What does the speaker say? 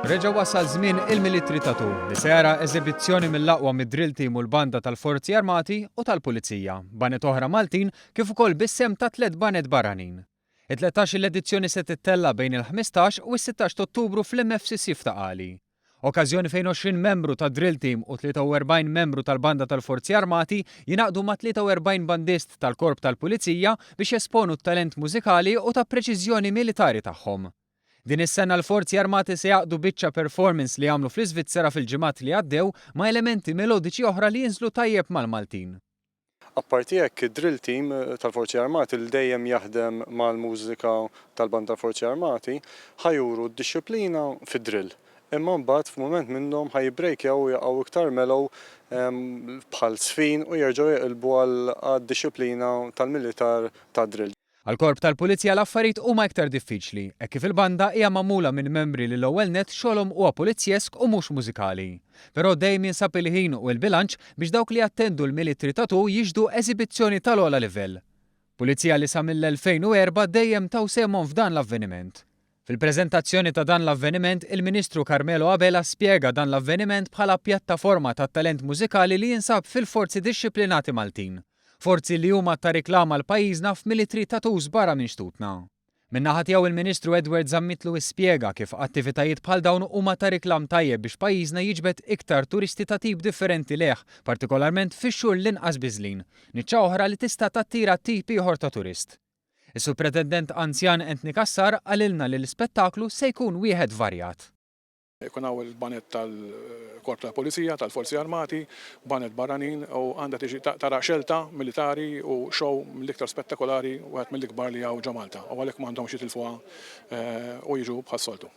Reġa' wasal żmien il-Military Tattoo li se jara eżibizzjoni mill-aqwa mid-drill team u l-banda tal-Forzi Armati u tal-Pulizija, banet oħra Maltin kif ukoll bis-sem ta' 3 banet barranin. It-13 l-edizzjoni se tittella bejn il-15 u s-16 Ottubru fl-MFCC f'Taqali. Okkażjoni fejn 20 membru ta' drill team u 43 membru tal-banda tal-Forzi Armati jinaqdu ma' 43 bandist tal-Korp tal-Pulizija biex jesponu t-talent mużikali u ta' preċiżjoni militari tagħhom. Din is-sena l-Forzi Armati se jaqdu biċċa performance li għamlu fl-Iżvizzera fil-ġimgħat li għaddew ma' elementi melodiċi oħra li jinżlu tajjeb mal-Maltin. Apparti hekk id-drill team tal-Forzi Armati li dejjem jaħdem mal-mużika tal-band tal-Forzi Armati ħajuru d-disciplina fid-drill. Imma mbagħad f'mument minnhom ħajbrejkjaw jaqgħu iktar mellow bħal sfin u jerġgħu jaqilbu għad-disciplina tal-militar tad-drill. Għal-Korp tal-Pulizija l-affarijiet huma iktar diffiċli, hekk kif il-banda hija magħmula minn membri li l-ewwel nett xogħolhom huwa pulizjesk u mhux mużikali. Però dejjem jinsab il-ħin u l-bilanċ biex dawk li attendu l-Military Tattoo jiġdu eżibizzjoni tal-ogħla livell. Pulizija li sa mill-2004 dejjem taw semhom f'dan l-avveniment. Fil-preżentazzjoni ta' dan l-avveniment, il-Ministru Carmelo Abela spjega dan l-avveniment bħala pjattaforma tat-talent mużikali li jinsab fil-forzi dixxiplinati Maltin. Forzi li huma ta' riklama l-pajjiżna f'Military Tattoos barra minn xtutna. Min-naħa tiegħu il-Ministru Edward Zammitlu ispjega kif attivitajiet bħal dawn huma ta' riklam tajjeb biex pajjiżna jiġbed iktar turisti ta' tip differenti leħ, partikolarment fix-xhur l-inqas biżlin, niċċa oħra li tista' tattira tip ieħor ta' turist. Is-Supretendent Anzjan Anthony Kassar qalilna li l-ispettaklu se jkun wieħed varjat. Ikun hawn il-banet tal-Korp tal-Pulizija, tal-Forzi Armati, banet barranin u għandha tiġi tara xelta militari u show mill-iktar spettakolari u għed mill-ikbar li hawn ġo Malta. U għalhekk m'għandhomx jitilfuha u jiġu bħas-soltu.